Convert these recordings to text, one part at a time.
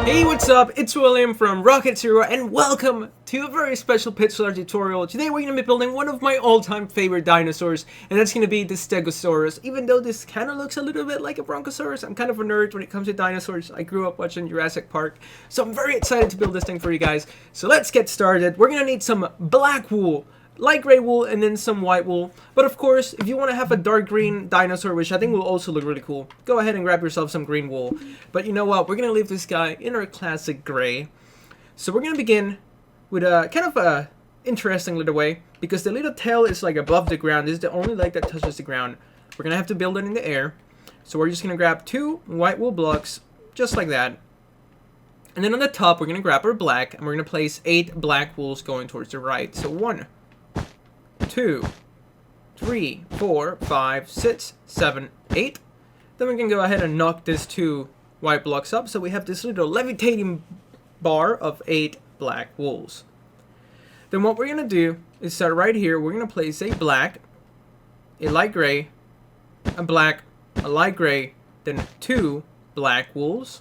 Hey, what's up? It's William from Rocket Zero, and welcome to a very special Pixel art tutorial. Today we're going to be building one of my all-time favorite dinosaurs, and that's going to be the Stegosaurus. Even though this kind of looks a little bit like a Brachiosaurus, I'm kind of a nerd when it comes to dinosaurs. I grew up watching Jurassic Park, so I'm very excited to build this thing for you guys. So let's get started. We're going to need some black wool, light gray wool, and then some white wool. But of course, if you want to have a dark green dinosaur, which I think will also look really cool, go ahead and grab yourself some green wool. But you know what? We're going to leave this guy in our classic gray. So we're going to begin with a kind of a interesting little way, because the little tail is like above the ground. This is the only leg that touches the ground. We're going to have to build it in the air. So we're just going to grab 2 white wool blocks, just like that. And then on the top, we're going to grab our black, and we're going to place 8 black wools going towards the right. So 1, 2, 3, 4, 5, 6, 7, 8. Then we can go ahead and knock these 2 white blocks up, so we have this little levitating bar of 8 black wools. Then what we're going to do is start right here. We're going to place a black, a light gray, a black, a light gray, then 2 black wools.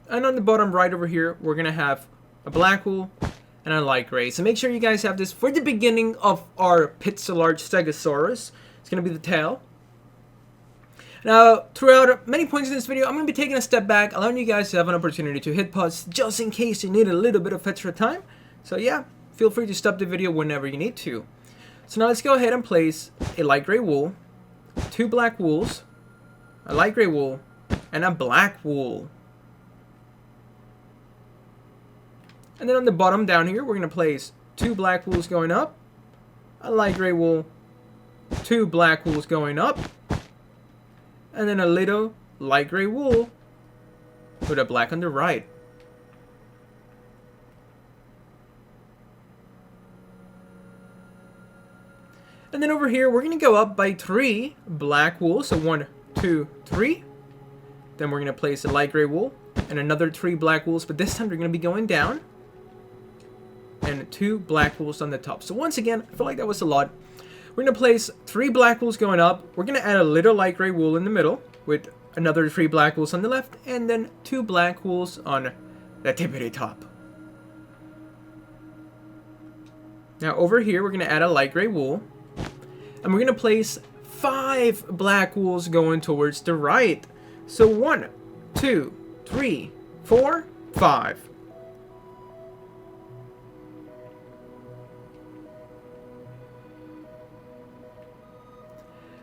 And on the bottom right over here, we're going to have a black wool and a light gray. So make sure you guys have this for the beginning of our pixel art Stegosaurus. It's going to be the tail. Now, throughout many points in this video, I'm going to be taking a step back, allowing you guys to have an opportunity to hit pause just in case you need a little bit of extra time. So yeah, feel free to stop the video whenever you need to. So now let's go ahead and place a light gray wool, 2 black wools, a light gray wool, and a black wool. And then on the bottom down here, we're going to place 2 black wools going up, a light gray wool, 2 black wools going up, and then a little light gray wool with a black on the right. And then over here, we're going to go up by 3 black wool. So 1, 2, 3. Then we're going to place a light gray wool and another 3 black wools, but this time they're going to be going down. And 2 black wools on the top. So once again, I feel like that was a lot. We're going to place 3 black wools going up. We're going to add a little light gray wool in the middle with another 3 black wools on the left, and then 2 black wools on the tippity top. Now over here, we're going to add a light gray wool, and we're going to place 5 black wools going towards the right. So 1, 2, 3, 4, 5.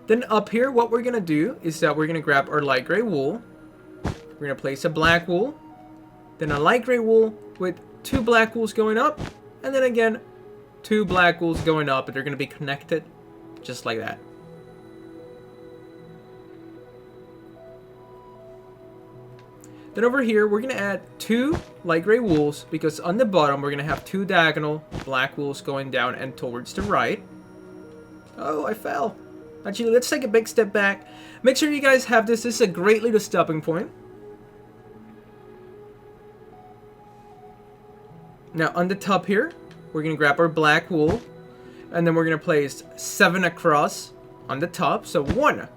Then up here, what we're going to do is that we're going to grab our light gray wool. We're going to place a black wool, then a light gray wool with 2 black wools going up, and then again, 2 black wools going up, and they're going to be connected just like that. Then over here, we're going to add 2 light gray wools, because on the bottom, we're going to have 2 diagonal black wools going down and towards the right. Oh, I fell. Actually, let's take a big step back. Make sure you guys have this. This is a great little stopping point. Now, on the top here, we're going to grab our black wool. And then we're going to place 7 across on the top. So 1,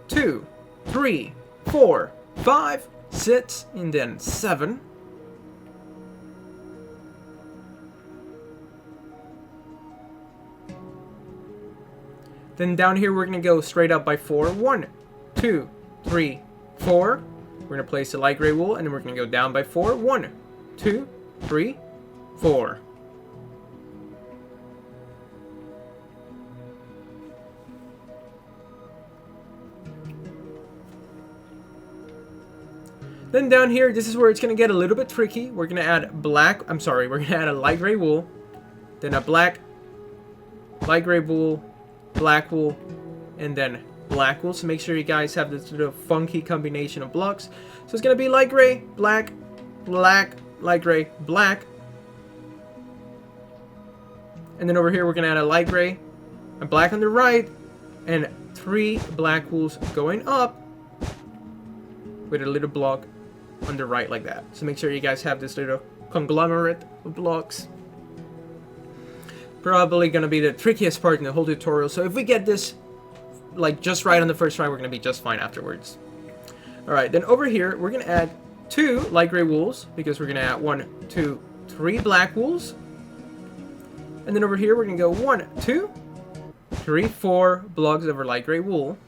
2, 3, 4, 5, 6, and then 7. Then down here, we're going to go straight up by 4. 1, 2, 3, 4. We're going to place the light gray wool, and then we're going to go down by 4. 1, 2, 3, 4. Then down here, this is where it's going to get a little bit tricky. We're going to add we're going to add a light gray wool, then a black, light gray wool, black wool, and then black wool. So make sure you guys have this little funky combination of blocks. So it's going to be light gray, black, black, light gray, black. And then over here, we're going to add a light gray, a black on the right, and 3 black wools going up with a little block on the right like that. So make sure you guys have this little conglomerate of blocks. Probably going to be the trickiest part in the whole tutorial. So if we get this like just right on the first try, we're going to be just fine afterwards. Alright, then over here, we're going to add 2 light gray wools, because we're going to add 1, 2, 3 black wools. And then over here, we're going to go 1, 2, 3, 4 blocks of our light gray wool,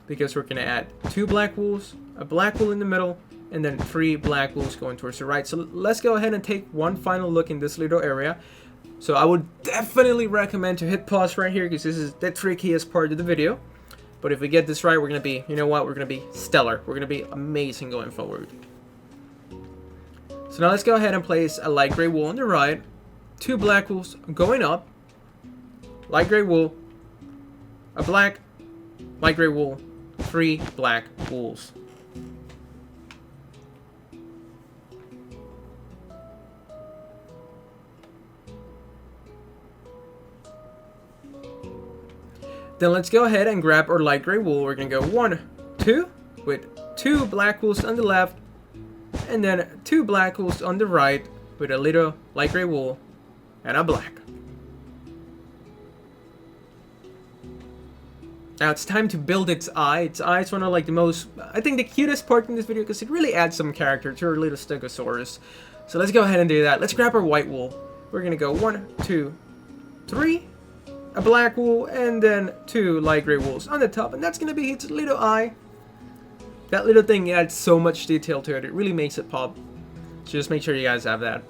because we're going to add 2 black wools, a black wool in the middle, and then 3 black wools going towards the right. So let's go ahead and take one final look in this little area. So I would definitely recommend to hit pause right here, because this is the trickiest part of the video. But if we get this right, we're going to be, you know what, we're going to be stellar. We're going to be amazing going forward. So now let's go ahead and place a light gray wool on the right, 2 black wools going up, light gray wool, a black, light gray wool, 3 black wools. Then let's go ahead and grab our light gray wool. We're going to go 1, 2, with 2 black wools on the left, and then 2 black wools on the right, with a little light gray wool and a black. Now it's time to build its eye. Its eye is one of like the most, I think, the cutest part in this video, because it really adds some character to our little Stegosaurus. So let's go ahead and do that. Let's grab our white wool. We're going to go 1, 2, 3, a black wool, and then 2 light gray wools on the top, and that's going to be its little eye. That little thing adds so much detail to it. It really makes it pop. So just make sure you guys have that.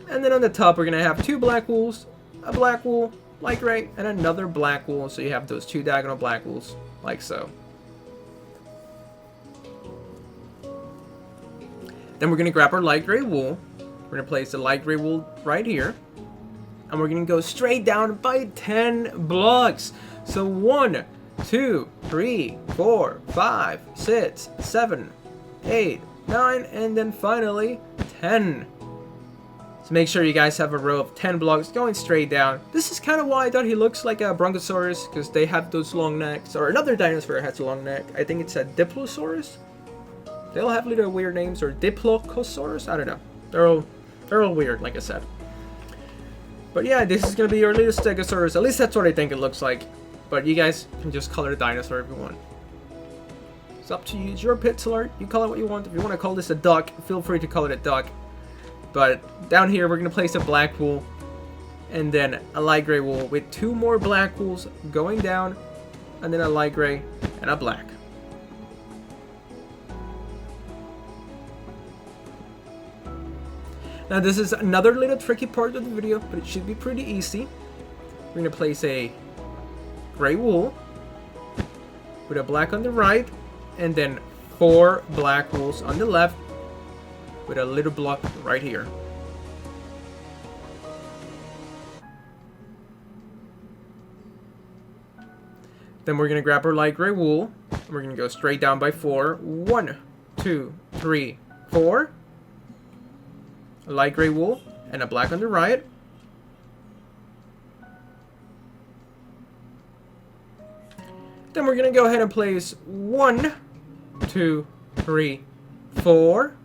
And then on the top, we're going to have 2 black wools, a black wool, light gray, and another black wool. So you have those 2 diagonal black wools, like so. Then we're going to grab our light gray wool. We're going to place the light gray wool right here. And we're going to go straight down by 10 blocks. So 1, 2, 3, 4, 5, 6, 7, 8, 9, and then finally 10. So make sure you guys have a row of 10 blocks going straight down. This is kind of why I thought he looks like a Brachiosaurus, because they have those long necks. Or another dinosaur has a long neck. I think it's a Diplosaurus. They all have little weird names, or Diplocosaurus. I don't know. They're all weird, like I said. But yeah, this is going to be your little Stegosaurus. At least that's what I think it looks like. But you guys can just call it a dinosaur if you want. It's up to you. It's your pixel art. You call it what you want. If you want to call this a duck, feel free to call it a duck. But down here, we're going to place a black wool. And then a light gray wool with 2 more black wools going down. And then a light gray and a black. Now this is another little tricky part of the video, but it should be pretty easy. We're going to place a gray wool with a black on the right, and then 4 black wools on the left with a little block right here. Then we're going to grab our light gray wool, and we're going to go straight down by 4. 1, 2, 3, 4. A light gray wool and a black on the right. Then we're going to go ahead and place 1, 2, 3, 4.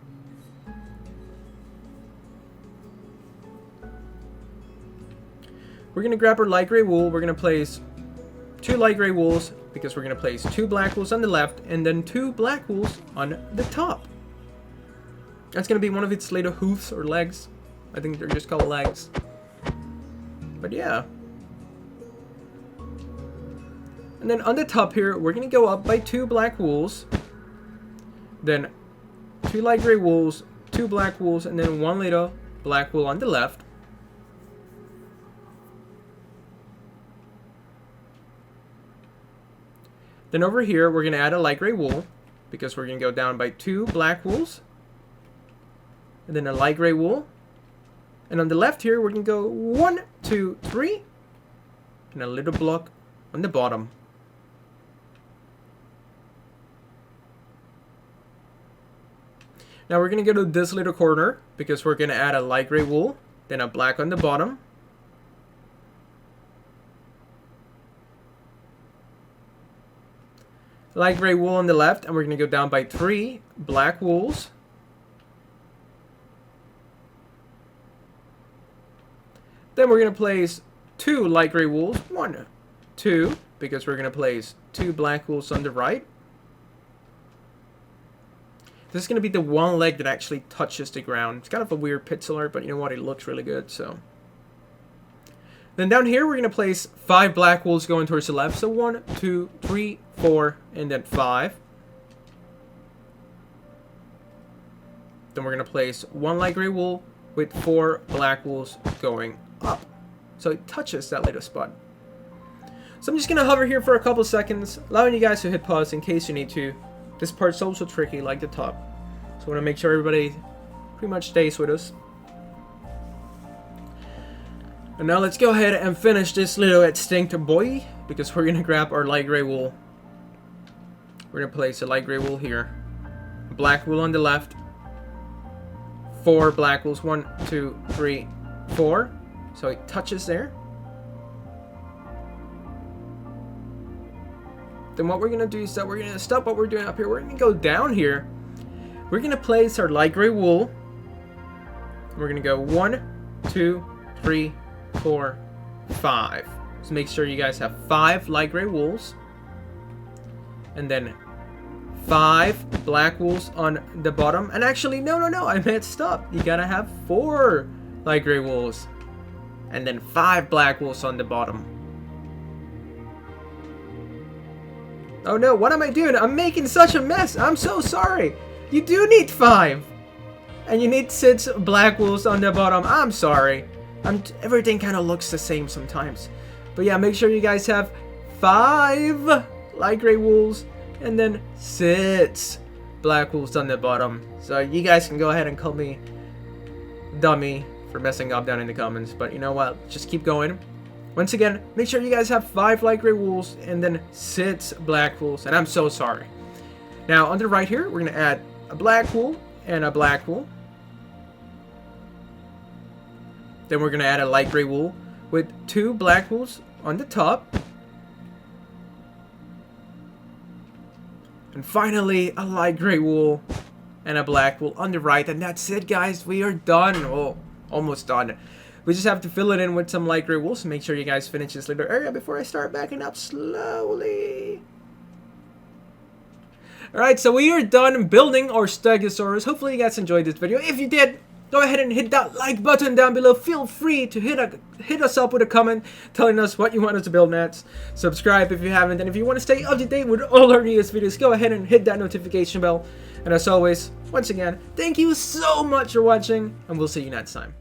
We're going to grab our light gray wool. We're going to place 2 light gray wools, because we're going to place 2 black wools on the left and then 2 black wools on the top. That's going to be one of its little hoofs or legs. I think they're just called legs. But yeah. And then on the top here, we're going to go up by 2 black wools. Then 2 light gray wools, 2 black wools, and then 1 little black wool on the left. Then over here, we're going to add a light gray wool, because we're going to go down by 2 black wools. And then a light gray wool. And on the left here, we're going to go 1, 2, 3. And a little block on the bottom. Now we're going to go to this little corner, because we're going to add a light gray wool. Then a black on the bottom. Light gray wool on the left. And we're going to go down by 3 black wools. Then we're going to place 2 light gray wools. 1, 2, because we're going to place 2 black wools on the right. This is going to be the one leg that actually touches the ground. It's kind of a weird pixel art, but you know what? It looks really good, so. Then down here, we're going to place 5 black wolves going towards the left. So 1, 2, 3, 4, and then 5. Then we're going to place 1 light gray wool with 4 black wolves going up. So it touches that little spot. So I'm just going to hover here for a couple seconds, allowing you guys to hit pause in case you need to. This part's also tricky, like the top. So I want to make sure everybody pretty much stays with us. And now let's go ahead and finish this little extinct boy, because we're going to grab our light gray wool. We're going to place a light gray wool here. Black wool on the left. 4 black wools. 1, 2, 3, 4. So it touches there. Then what we're going to do is that we're going to stop what we're doing up here. We're going to go down here. We're going to place our light gray wool. We're going to go 1, 2, 3, 4, 5. So make sure you guys have 5 light gray wools. And then 5 black wools on the bottom. And actually, no, I messed up. You gotta have 4 light gray wools. And then 5 black wools on the bottom. Oh no, what am I doing? I'm making such a mess. I'm so sorry. You do need 5. And you need 6 black wools on the bottom. I'm sorry. Everything kind of looks the same sometimes. But yeah, make sure you guys have 5 light gray wools. And then 6 black wools on the bottom. So you guys can go ahead and call me dummy for messing up down in the comments. But you know what? Just keep going. Once again, make sure you guys have 5 light gray wools and then 6 black wools. And I'm so sorry. Now, on the right here, we're going to add a black wool and a black wool. Then we're going to add a light gray wool with 2 black wools on the top. And finally, a light gray wool and a black wool on the right. And that's it, guys. We are done. Oh, almost done. We just have to fill it in with some light gray wool. So make sure you guys finish this little area before I start backing up slowly. Alright, so we are done building our Stegosaurus. Hopefully you guys enjoyed this video. If you did, go ahead and hit that like button down below. Feel free to hit us up with a comment telling us what you want us to build next. Subscribe if you haven't. And if you want to stay up to date with all our newest videos, go ahead and hit that notification bell. And as always, once again, thank you so much for watching. And we'll see you next time.